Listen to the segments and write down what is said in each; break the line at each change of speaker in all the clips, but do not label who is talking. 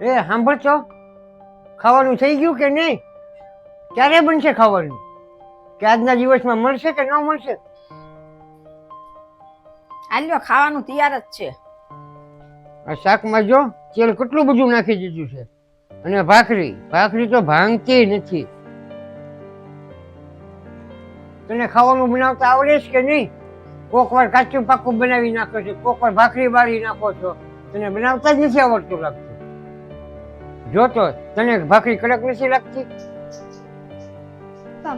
એ સાંભળશો, ખાવાનું થઈ ગયું કે નહીં? ક્યારે બનશે ખાવાનું? કે આજના દિવસમાં મળશે કે ન મળશે?
આલ્યો ખાવાનું તૈયાર જ છે.
આ શાકમાં જો તેલ કેટલું બધું નાખી દીધું છે, અને ભાખરી તો ભાંગતી નથી. તને ખાવાનું બનાવતા આવડે છે કે નહીં? કોક વાર કાચું પાકું બનાવી નાખો છો, કોક વાર ભાખરી બાળી નાખો છો. તને બનાવતા જ નથી આવડતું લાગતું. જોતો તને ભાખરી કડક નથી લાગતી?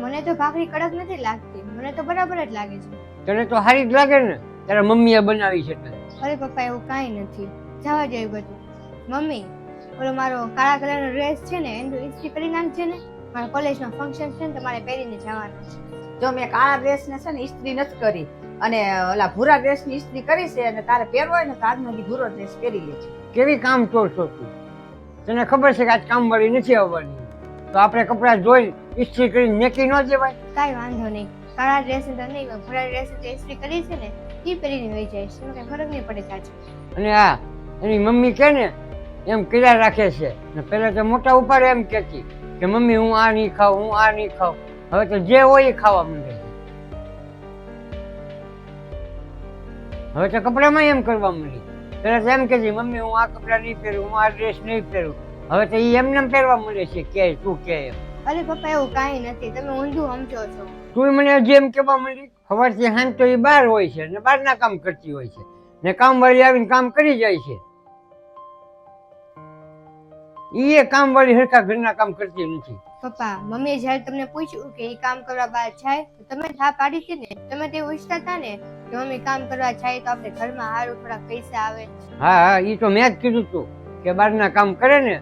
મને તો ભાખરી કડક નથી લાગતી, મને તો બરાબર જ લાગે છે.
તને તો સારી જ લાગે ને, તારા મમ્મીએ બનાવી છે.
અરે પપ્પા એવું કાંઈ નથી, જવા દે બધું. મમ્મી, ઓલો મારો કાળા કલરનો ડ્રેસ છે ને એનું ઇસ્ત્રી કરી નાખજે ને, મારા કોલેજમાં ફંક્શન છે ને તમારે પહેરીને જવાનું છે.
જો મેં કાળા ડ્રેસ ને છે ને ઇસ્ત્રી નથી કરી, અને ઓલા ભૂરા ડ્રેસ ની ઇસ્ત્રી કરી છે, અને તારે પહેરવો હોય ને તો આજનો દી ભૂરો ડ્રેસ પહેરી લેજે.
કેવી કામ ચોર છો તું? તને ખબર છે કે આજ કામ વાળી નથી આવવાની, તો આપણે કપડાં ધોઈ ઇસ્ત્રી કરીને મેકી ન દેવાય?
કાંઈ વાંધો નહીં, કાળા ડ્રેસ તો નહીં, ભૂરા ડ્રેસ જે ઇસ્ત્રી કરી છે ને એ પહેરીને વહી જાય છે, કઈ ફરક નહીં પડે ચાચી.
અને આ એની મમ્મી કે ને એમ કર્યા રાખે છે ને. પહેલા તો મોટા ઉપર એમ કહેતી કે મમ્મી હું આ નહીં ખાઉં, હું આ નહીં ખાઉં. હવે તો જે હોય એ ખાવા માંડે છે. હવે તો કપડામાં એમ કરવા માંડી. પહેલા તો એમ કહેતી મમ્મી હું આ કપડાં નહીં પહેરું, હું આ ડ્રેસ નહીં પહેરું. હવે તો એ એમને પહેરવા માંડે છે કે તું કે એમ.
અરે પપ્પા એવું કાંઈ નથી, તમે ઊંધું સમજો છો.
તું મને હજી એમ કહેવા માંડી? સવારથી સાંજ તો એ બહાર હોય છે ને બહારના કામ કરતી હોય છે, ને કામવાળી આવીને કામ કરી જાય છે. એ કામવાળી હરખા ઘરના કામ કરતી નથી.
પપ્પા, મમ્મીએ જ્યારે તમને પૂછ્યું કે એ કામ કરવા બહાર જાય તો તમે હા પાડી હતી ને? તમે તે પૂછતા હતા ને કે મમ્મી કામ કરવા જાય તો આપણે ઘરમાં સારું થોડા પૈસા આવે.
હા, એ તો મેં જ કીધું તું કે બહારના કામ કરે ને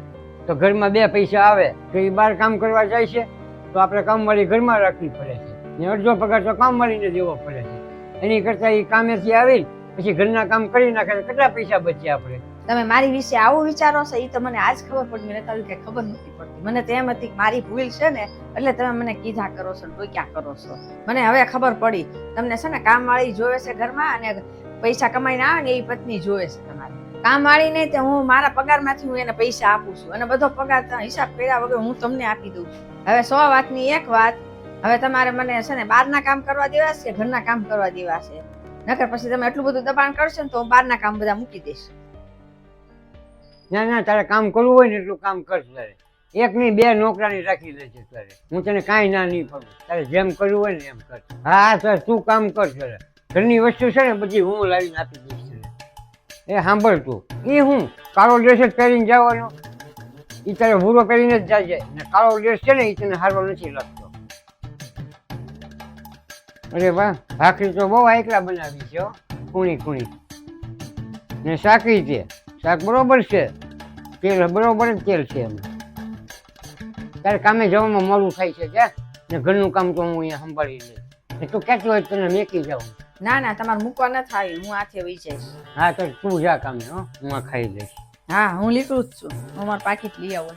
તો ઘરમાં 2 પૈસા આવે. તો એ બહાર કામ કરવા જાય છે તો આપણે કામવાળી ઘરમાં રાખવી પડે છે, ને અડધો પગાર તો કામવાળીને દેવો પડે છે. એની કરતા એ કામેથી આવી પછી ઘરના કામ કરી નાખે તો કેટલા પૈસા બચે આપણે.
તમે મારી વિશે આવું વિચારો છો, એ તો મને આજ ખબર પડી. મને તો કઈ ખબર નથી પડતી. મને તો એમ હતી કે મારી ભૂલ છે ને એટલે તમે મને કીધા કરો છો, ટોક્યા કરો છો. મને હવે ખબર પડી તમને છે ને કામવાળી જોવે છે ઘરમાં, અને પૈસા કમાઈને આવે ને એ પત્ની જોવે છે તમારે. કામવાળી નહીં તો હું મારા પગારમાંથી હું એને પૈસા આપું છું, અને બધો પગાર હિસાબ કર્યા વગર હું તમને આપી દઉં છું. હવે 100 વાતની એક વાત, હવે તમારે મને છે ને બહારના કામ કરવા દેવા છે, ઘરના કામ કરવા દેવા છે. નકર પછી તમે એટલું બધું દબાણ કરશો ને તો હું બહારના કામ બધા મૂકી દઈશ.
ના ના, તારે કામ કરવું હોય ને એટલું કામ કર. તારે 1 નહીં 2 નોકરાની રાખી લે છે. તારે હું તને કાંઈ ના નહીં પડું, તારે જેમ કરવું હોય ને એમ કર. હા સર, તું કામ કર. તારે ઘરની વસ્તુ છે ને બધી હું લાવીને આપી દઈશ. એ સાંભળ તું, એ હું કાળો ડ્રેસ જ પહેરીને જવાનો? એ તારે ભૂરો પહેરીને જ જાય, ને કાળો ડ્રેસ છે ને એ તને સારો નથી લાગતો. અરે વાહ, ભાખરી તો બહુ એકલા બનાવી છે, કુણી ને શાકી છે. શાક બરોબર છે, તેલ બરોબર જ તેલ છે. એમ તારે કામે જવામાં મોડું થાય છે કે ને ઘરનું કામ તો હું અહીંયા સંભાળી લઈશ. તું કહેતી હોય તને મેકી જાઉં?
ના ના, તમારે મૂકવા ન થાય, હું આથે વહી જઈશ.
હા તો તું જા કામે, હું આ ખાઈ લઈશ.
હા, હું નીકળું જ છું. હું મારું પાકીટ લઈ આવું.